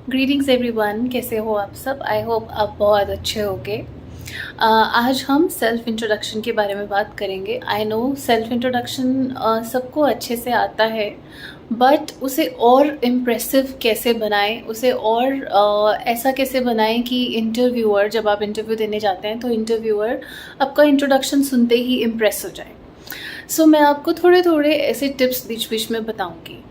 Greetings everyone, कैसे हो आप सब। आई होप आप बहुत अच्छे होगे। आज हम सेल्फ इंट्रोडक्शन के बारे में बात करेंगे। आई नो सेल्फ इंट्रोडक्शन सबको अच्छे से आता है, बट उसे और इम्प्रेसिव कैसे बनाएं, उसे और ऐसा कैसे बनाएं कि इंटरव्यूअर, जब आप इंटरव्यू देने जाते हैं तो इंटरव्यूअर आपका इंट्रोडक्शन सुनते ही इम्प्रेस हो जाए। सो मैं आपको थोड़े थोड़े ऐसे टिप्स बीच बीच में बताऊंगी।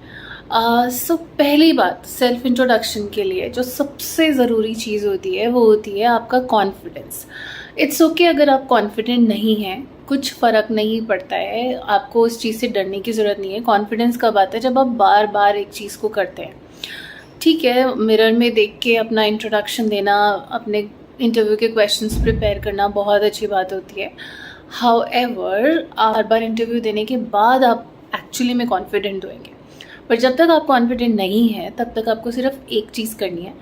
सो पहली बात, सेल्फ इंट्रोडक्शन के लिए जो सबसे ज़रूरी चीज़ होती है वो होती है आपका कॉन्फिडेंस। इट्स ओके अगर आप कॉन्फिडेंट नहीं हैं, कुछ फ़र्क नहीं पड़ता है, आपको उस चीज़ से डरने की ज़रूरत नहीं है। कॉन्फिडेंस कब आता है? जब आप बार बार एक चीज़ को करते हैं। ठीक है, मिरर में देख के अपना इंट्रोडक्शन देना, अपने इंटरव्यू के क्वेश्चंस प्रिपेयर करना बहुत अच्छी बात होती है। हाउएवर, बार बार इंटरव्यू देने के बाद आप एक्चुअली में कॉन्फिडेंट होंगे। पर जब तक आप कॉन्फिडेंट नहीं है तब तक आपको सिर्फ एक चीज़ करनी है,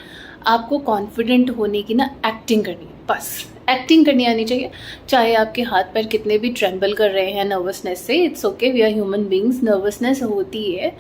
आपको कॉन्फिडेंट होने की ना एक्टिंग करनी है। बस एक्टिंग करनी आनी चाहिए। चाहे आपके हाथ पैर कितने भी ट्रेम्बल कर रहे हैं नर्वसनेस से, it's okay, we are human beings, nervousness होती है।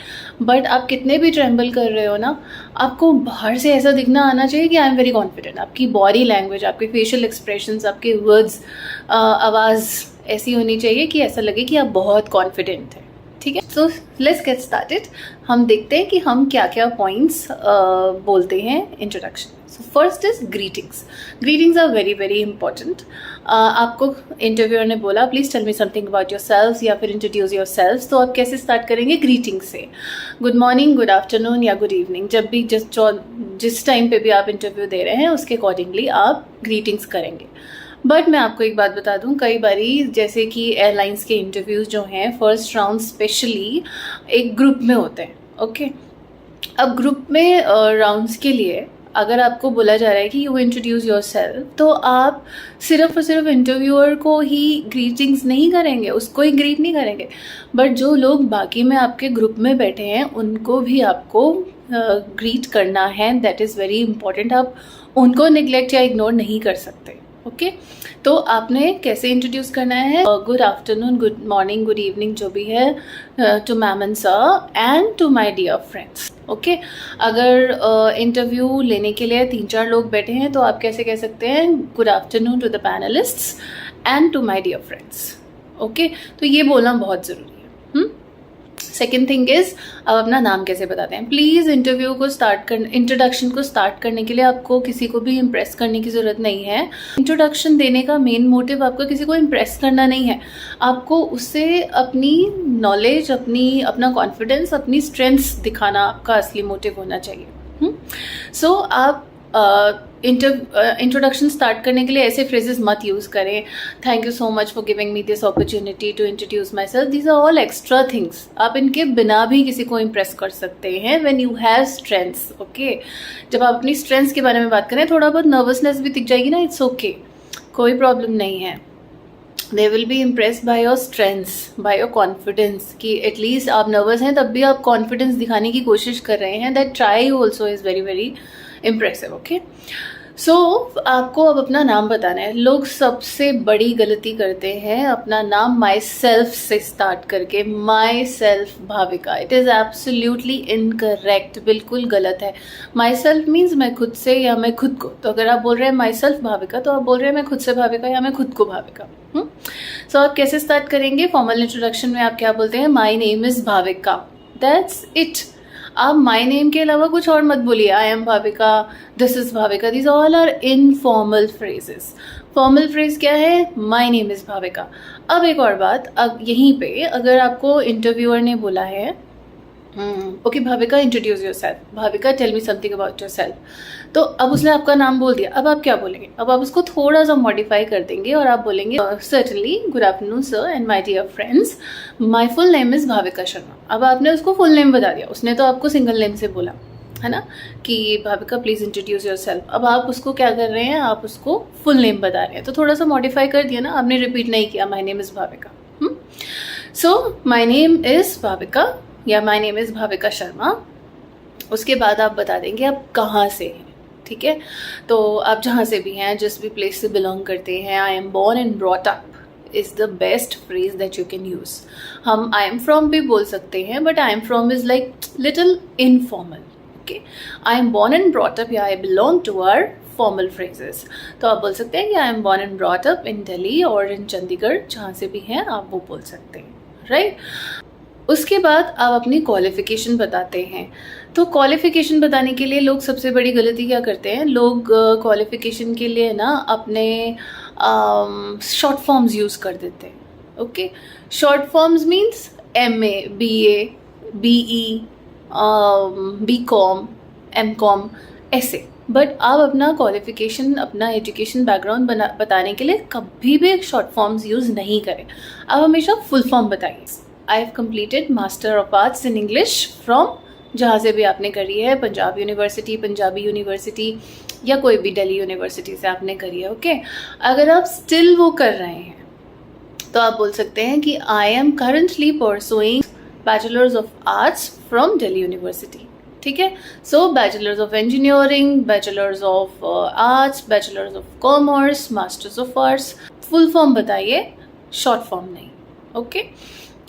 बट आप कितने भी ट्रेम्बल कर रहे हो ना, आपको बाहर से ऐसा दिखना आना चाहिए कि आई एम वेरी कॉन्फिडेंट। आपकी बॉडी लैंग्वेज, आपके फेशियल एक्सप्रेशंस, आपके वर्ड्स, आवाज़ ऐसी होनी चाहिए कि ऐसा लगे कि आप बहुत कॉन्फिडेंट हैं। ठीक है, सो लेट्स गेट स्टार्टेड। हम देखते हैं कि हम क्या क्या पॉइंट्स बोलते हैं इंट्रोडक्शन में। So first is greetings. Greetings are very very important. आपको इंटरव्यूअर ने बोला please tell me something about yourself या फिर इंट्रोड्यूस योर सेल्फ, तो आप कैसे स्टार्ट करेंगे? ग्रीटिंग से। गुड मॉर्निंग, गुड आफ्टरनून या गुड इवनिंग, जब भी जिस टाइम पे भी आप इंटरव्यू दे रहे हैं उसके अकॉर्डिंगली आप ग्रीटिंग्स करेंगे। बट मैं आपको एक बात बता दूं, कई बारी जैसे कि एयरलाइंस के इंटरव्यूज़ जो हैं फर्स्ट राउंड स्पेशली एक ग्रुप में होते हैं। ओके, अब ग्रुप में राउंड्स के लिए अगर आपको बोला जा रहा है कि यू इंट्रोड्यूस योर सेल्फ, तो आप सिर्फ और सिर्फ इंटरव्यूअर को ही ग्रीटिंग्स नहीं करेंगे, उसको ही ग्रीट नहीं करेंगे, बट जो लोग बाकी में आपके ग्रुप में बैठे हैं उनको भी आपको ग्रीट करना है। That is very important. आप उनको निगलेक्ट या इग्नोर नहीं कर सकते। ओके, तो आपने कैसे इंट्रोड्यूस करना है? Good afternoon, good morning, good evening, जो भी है, to ma'am and sir and to my dear friends. Okay, अगर इंटरव्यू लेने के लिए 3-4 लोग बैठे हैं तो आप कैसे कह सकते हैं? Good afternoon to the panelists and to my dear friends. Okay, तो ये बोलना बहुत ज़रूरी है। सेकेंड थिंग इज, अब अपना नाम कैसे बताते हैं? प्लीज़ इंट्रोडक्शन को स्टार्ट करने के लिए आपको किसी को भी इम्प्रेस करने की ज़रूरत नहीं है। इंट्रोडक्शन देने का मेन मोटिव आपको किसी को इम्प्रेस करना नहीं है, आपको उससे अपनी नॉलेज, अपना कॉन्फिडेंस, अपनी स्ट्रेंथ्स दिखाना आपका असली मोटिव होना चाहिए। सो आप इंट्रोडक्शन स्टार्ट करने के लिए ऐसे फ्रेजेस मत यूज़ करें, thank you so much for giving me this opportunity to introduce myself. These are all extra things. आप इनके बिना भी किसी को इम्प्रेस कर सकते हैं when you have strengths. Okay, जब आप अपनी स्ट्रेंथ्स के बारे में बात करें, थोड़ा बहुत नर्वसनेस भी दिख जाएगी ना, इट्स ओके, कोई प्रॉब्लम नहीं है। They will be impressed by your strengths, by your confidence, कि एटलीस्ट आप नर्वस हैं तब भी आप कॉन्फिडेंस दिखाने की कोशिश कर रहे हैं। That try also is very very impressive. Okay, so आपको अब अपना नाम बताना है। लोग सबसे बड़ी गलती करते हैं अपना नाम माई सेल्फ से स्टार्ट करके, my self Bhavika. It is absolutely incorrect, बिल्कुल गलत है। माई सेल्फ मीन्स मैं खुद से या मैं खुद को। तो अगर आप बोल रहे हैं माई सेल्फ भाविका, तो आप बोल रहे हैं मैं खुद से भाविका या मैं खुद को भाविका। सो आप कैसे स्टार्ट करेंगे? फॉर्मल इंट्रोडक्शन में आप क्या बोलते हैं? My name is Bhavika, that's it. आप माई नेम के अलावा कुछ और मत बोलिए। I am Bhavika, this is Bhavika, this all are informal phrases. Formal phrase क्या है? My name is Bhavika. अब एक और बात, अब यहीं पे अगर आपको इंटरव्यूअर ने बोला है okay Bhavika introduce yourself, Bhavika tell me something about yourself, तो अब उसने आपका नाम बोल दिया। अब आप क्या बोलेंगे? अब आप उसको थोड़ा सा मॉडिफाई कर देंगे और आप बोलेंगे certainly, good afternoon sir and my dear friends, my full name is Bhavika Sharma. अब आपने उसको फुल नेम बता दिया, उसने तो आपको सिंगल नेम से बोला है ना कि Bhavika please introduce your self. अब आप उसको क्या कर रहे हैं? आप उसको फुल नेम बता रहे हैं, तो थोड़ा सा मॉडिफाई कर दिया ना, आपने रिपीट नहीं किया my name is Bhavika. So my name is Bhavika या my name is Bhavika Sharma. उसके बाद आप बता देंगे आप कहाँ से हैं। ठीक है, तो आप जहाँ से भी हैं, जिस भी प्लेस से बिलोंग करते हैं, I am born and brought up is the best phrase that you can use. हम आई एम फ्रॉम भी बोल सकते हैं, but I am from is like little informal. Okay, I am born and brought up या I belong to our formal phrases. तो आप बोल सकते हैं कि I am born and brought up in Delhi और इन चंडीगढ़, जहाँ से भी हैं आप वो बोल सकते हैं, राइट। उसके बाद आप अपनी क्वालिफ़िकेशन बताते हैं। तो क्वालिफ़िकेशन बताने के लिए लोग सबसे बड़ी गलती क्या करते हैं, लोग क्वालिफ़िकेशन के लिए ना अपने शॉर्ट फॉर्म्स यूज़ कर देते हैं। Okay, short forms means MA, BA, BE, BCom, MCom, ऐसे। बट आप अपना क्वालिफ़िकेशन, अपना एजुकेशन बैकग्राउंड बताने के लिए कभी भी शॉर्ट फॉर्म्स यूज़ नहीं करें। आप हमेशा फुल फॉर्म बताइए। I have completed master of arts in English from, जहाँ से भी आपने करी है, पंजाब यूनिवर्सिटी, पंजाबी यूनिवर्सिटी या कोई भी दिल्ली यूनिवर्सिटी से आपने करी है। ओके, अगर आप स्टिल वो कर रहे हैं तो आप बोल सकते हैं कि I am currently pursuing bachelors of arts from Delhi university. ठीक है, so bachelors of engineering, bachelors of arts, bachelors of commerce, masters of arts, full form बताइए, शॉर्ट फॉर्म नहीं। ओके,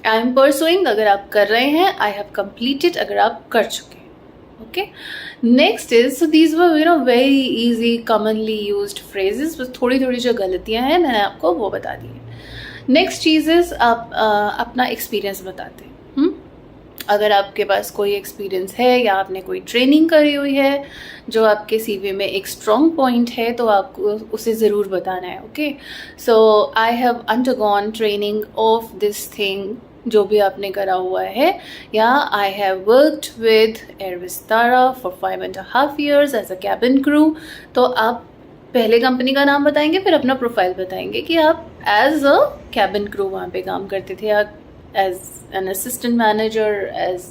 आई एम परसुइंग अगर आप कर रहे हैं, आई हैव कंप्लीटेड अगर आप कर चुके हैं। Okay, next is, so these were very easy commonly used phrases, बस थोड़ी थोड़ी जो गलतियां हैं मैंने आपको वो बता दी है। नेक्स्ट चीज़ इज आप अपना एक्सपीरियंस बताते हैं। अगर आपके पास कोई एक्सपीरियंस है या आपने कोई ट्रेनिंग करी हुई है जो आपके CV में एक स्ट्रॉन्ग पॉइंट है तो आपको उसे ज़रूर बताना है। Okay, so I have undergone training of this thing, जो भी आपने करा हुआ है, या I have worked with Air Vistara for 5.5 years as a cabin crew. तो आप पहले कंपनी का नाम बताएंगे, फिर अपना प्रोफाइल बताएंगे कि आप एज अ कैबिन क्रू वहाँ पे काम करते थे, या as an assistant manager, as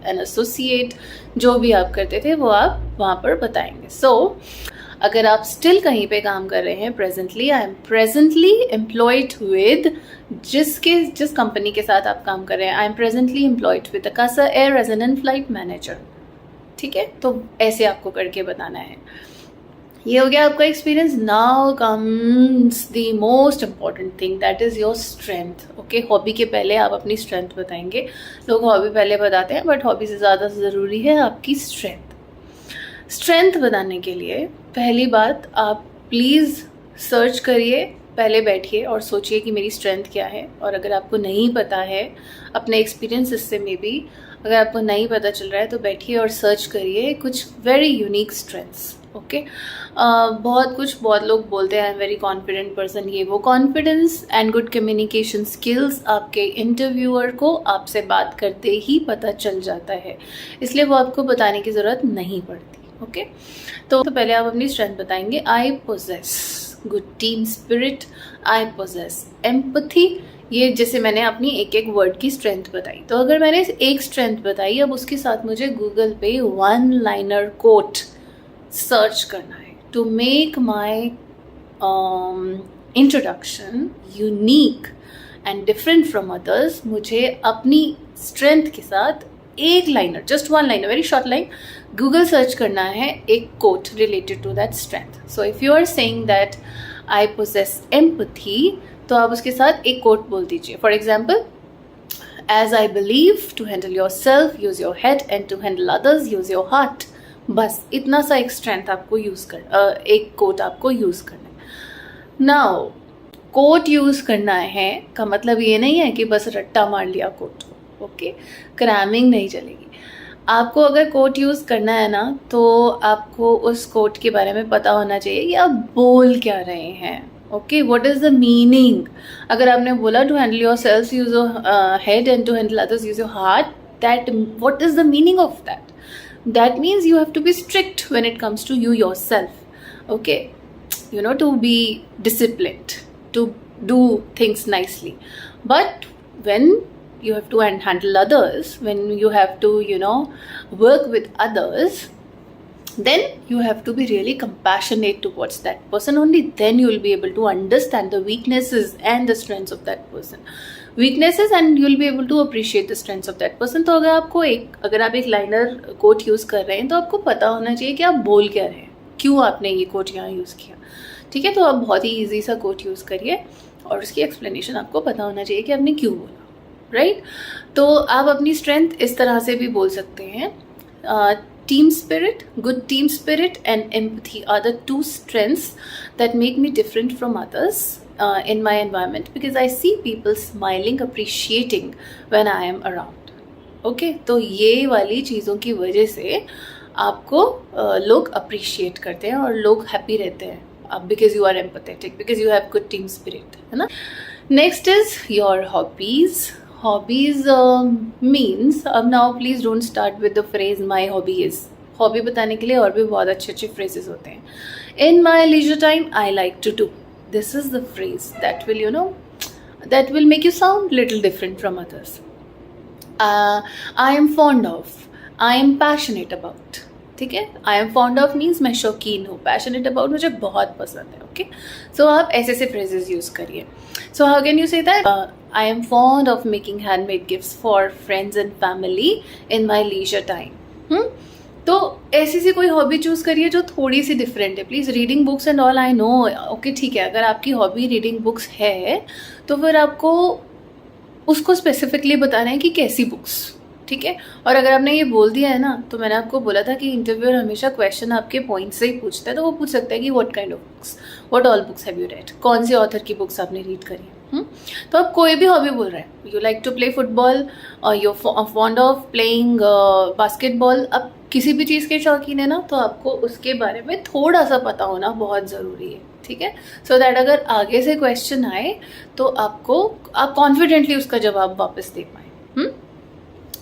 an associate, जो भी आप करते थे वो आप वहाँ पर बताएंगे। सो अगर आप स्टिल कहीं पे काम कर रहे हैं, presently I am presently employed with, जिस कंपनी के साथ आप काम कर रहे हैं, I am presently employed with Akasa Air as an in flight manager. ठीक है, तो ऐसे आपको करके बताना है। ये हो गया आपका experience. Now comes the most important thing, that is your strength. Okay, hobby के पहले आप अपनी स्ट्रेंथ बताएंगे। लोग हॉबी पहले बताते हैं, बट हॉबी से ज़्यादा ज़रूरी है आपकी स्ट्रेंथ। स्ट्रेंथ बताने के लिए पहली बात, आप प्लीज़ सर्च करिए, पहले बैठिए और सोचिए कि मेरी स्ट्रेंथ क्या है। और अगर आपको नहीं पता है, अपने एक्सपीरियंस से में भी अगर आपको नहीं पता चल रहा है, तो बैठिए और सर्च करिए कुछ वेरी यूनिक स्ट्रेंथ्स। ओके, बहुत लोग बोलते हैं I am very confident person, ये वो। Confidence and good communication skills आपके इंटरव्यूअर को आपसे बात करते ही पता चल जाता है, इसलिए वो आपको बताने की ज़रूरत नहीं पड़ती। ओके, तो पहले आप अपनी स्ट्रेंथ बताएंगे। आई पोजेस गुड टीम स्पिरिट, आई पोजेस एम्पथी। ये जैसे मैंने अपनी एक एक वर्ड की स्ट्रेंथ बताई, तो अगर मैंने एक स्ट्रेंथ बताई, अब उसके साथ मुझे गूगल पे 1 लाइनर कोट सर्च करना है to make my introduction unique and different from others. मुझे अपनी स्ट्रेंथ के साथ एक liner, just 1 liner, very short line, Google search करना है, एक quote related to that strength. So if you are saying that I possess empathy, तो आप उसके साथ एक कोट बोल दीजिए। For example, as I believe to handle yourself use your head and to handle others use your heart. बस इतना सा एक स्ट्रेंथ आपको एक कोट आपको यूज़ करना है। नाउ कोट यूज़ करना है का मतलब ये नहीं है कि बस रट्टा मार लिया कोट को। ओके, क्रैमिंग नहीं चलेगी। आपको अगर कोट यूज़ करना है ना, तो आपको उस कोट के बारे में पता होना चाहिए कि आप बोल क्या रहे हैं। Okay, what is the meaning. अगर आपने बोला to handle yourself use your head and to handle others use your heart, that what is the meaning of that? That means you have to be strict when it comes to you yourself. Okay, to be disciplined, to do things nicely. But when you have to handle others, when you have to work with others, then you have to be really compassionate towards that person. Only then you will be able to understand the weaknesses and the strengths of that person. Weaknesses and you will be able to appreciate the strengths of that person. तो अगर आप एक liner coat use कर रहे हैं, तो आपको पता होना चाहिए कि आप बोल क्या रहे हैं, क्यों आपने ये कोट यहाँ यूज़ किया। ठीक है, तो आप बहुत ही ईजी सा कोट यूज़ करिए और उसकी एक्सप्लेनेशन आपको पता होना चाहिए कि आपने क्यों बोला। राइट, तो आप अपनी स्ट्रेंथ इस तरह से भी बोल सकते हैं। team spirit, good team spirit and empathy are the two strengths that make me different from others in my environment, because I see people smiling, appreciating when I am around. Okay, तो ये वाली चीज़ों की वजह से आपको लोग appreciate करते हैं और लोग हैप्पी रहते हैं, because you are empathetic, because you have good team spirit, है ना. Next is your hobbies. Hobbies means, अब now please don't start with the phrase my hobby is. Hobby बताने के लिए और भी बहुत अच्छे अच्छे फ्रेजेस होते हैं. In my leisure time I like to do. This is the phrase that will, that will make you sound little different from others. I am fond of, I am passionate about. ठीक है, I am fond of means मैं शौकीन हूँ, passionate about मुझे बहुत पसंद है. Okay, सो आप ऐसे ऐसे phrases यूज़ करिए. So how can you say that? I am fond of making handmade gifts for friends and family in my leisure time. तो ऐसी सी कोई हॉबी चूज़ करिए जो थोड़ी सी डिफरेंट है. Please, reading books and all I know, okay ठीक है, अगर आपकी हॉबी रीडिंग बुक्स है तो फिर आपको उसको स्पेसिफिकली बताना है कि कैसी बुक्स. ठीक है, और अगर आपने ये बोल दिया है ना, तो मैंने आपको बोला था कि इंटरव्यूअर हमेशा क्वेश्चन आपके पॉइंट से ही पूछता है, तो वो पूछ सकता है कि what kind of books, what all books have you read, कौन से ऑथर की बुक्स आपने रीड करी है. तो आप कोई भी हॉबी बोल रहे हैं, you like to play football और you fond of playing basketball, अब किसी भी चीज़ के शौकीन है ना, तो आपको उसके बारे में थोड़ा सा पता होना बहुत ज़रूरी है. ठीक है, सो दैट अगर आगे से क्वेश्चन आए तो आप कॉन्फिडेंटली उसका जवाब वापस दे पाए.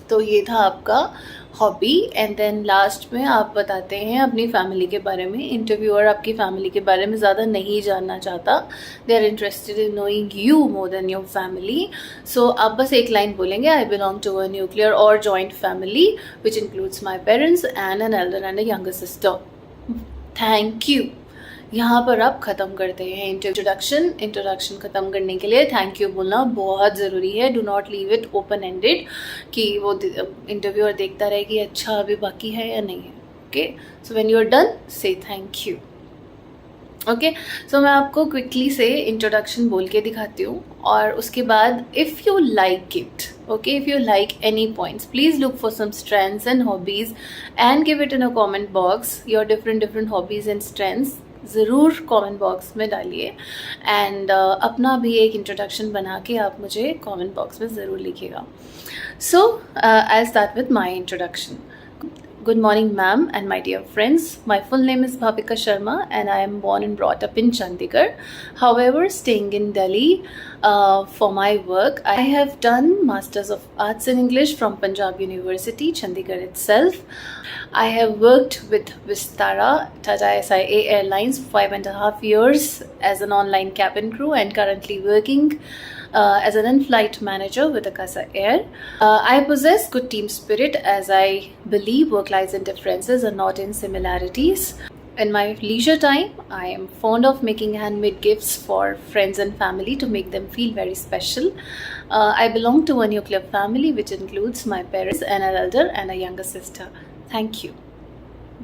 तो ये था आपका हॉबी. एंड देन लास्ट में आप बताते हैं अपनी फैमिली के बारे में. इंटरव्यूअर आपकी फैमिली के बारे में ज़्यादा नहीं जानना चाहता, they are interested in knowing you more than your family. So आप बस एक लाइन बोलेंगे, I belong to a nuclear और joint family which includes my parents and an elder and a younger sister. Thank you. यहाँ पर आप ख़त्म करते हैं इंट्रोडक्शन. इंट्रोडक्शन ख़त्म करने के लिए थैंक यू बोलना बहुत ज़रूरी है. Do not leave it open ended कि वो इंटरव्यूअर देखता रहे कि अच्छा अभी बाकी है या नहीं है. Okay, so when you are done say thank you. Okay, so मैं आपको क्विकली से इंट्रोडक्शन बोल के दिखाती हूँ और उसके बाद if you like it, okay, if you like any points, please look for some strengths and hobbies and give it in a comment box. Your different hobbies and strengths ज़रूर comment box में डालिए. And अपना भी एक introduction बना के आप मुझे कमेंट बॉक्स में ज़रूर लिखिएगा. So I start with my introduction. Good morning, ma'am, and my dear friends. My full name is Bhavika Sharma, and I am born and brought up in Chandigarh. However, staying in Delhi for my work, I have done Masters of Arts in English from Punjab University, Chandigarh itself. I have worked with Vistara, Tata SIA Airlines for 5.5 years as an online cabin crew, and currently working as an in-flight manager with Akasa Air. I possess good team spirit, as I believe work lies in differences and not in similarities. In my leisure time, I am fond of making handmade gifts for friends and family to make them feel very special. I belong to a nuclear family which includes my parents and an elder and a younger sister. Thank you.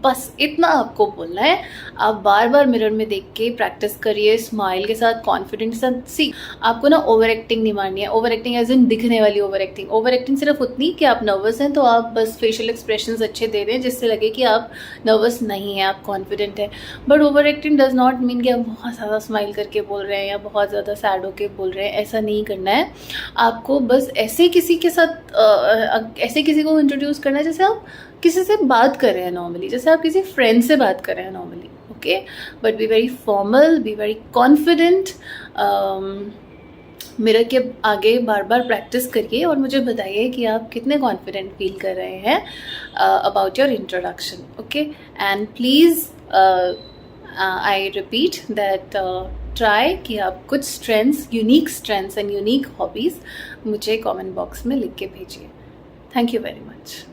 बस इतना आपको बोलना है. आप बार बार mirror में देख के practice करिए, स्माइल के साथ, कॉन्फिडेंस के साथ. सी, आपको ना ओवर एक्टिंग नहीं मारनी है. ओवर एक्टिंग एज इन दिखने वाली ओवर एक्टिंग. ओवर एक्टिंग सिर्फ उतनी कि आप नर्वस हैं तो आप बस फेशियल एक्सप्रेशंस अच्छे दे रहे हैं जिससे लगे कि आप नर्वस नहीं हैं, आप कॉन्फिडेंट हैं. But over acting does not mean कि आप बहुत ज़्यादा स्माइल करके बोल रहे हैं या बहुत ज़्यादा सैड होके बोल रहे हैं. ऐसा नहीं करना है. आपको बस ऐसे किसी के साथ ऐसे किसी को इंट्रोड्यूस करना है जैसे आप किसी से बात कर रहे हैं नॉर्मली, जैसे आप किसी फ्रेंड से बात कर रहे हैं normally. Okay, but be very formal, be very confident. Mirror के आगे बार बार प्रैक्टिस करिए और मुझे बताइए कि आप कितने कॉन्फिडेंट फील कर रहे हैं about your introduction. Okay, and please I repeat that try कि आप कुछ strengths, unique strengths and unique hobbies मुझे कमेंट बॉक्स में लिख के भेजिए. Thank you very much.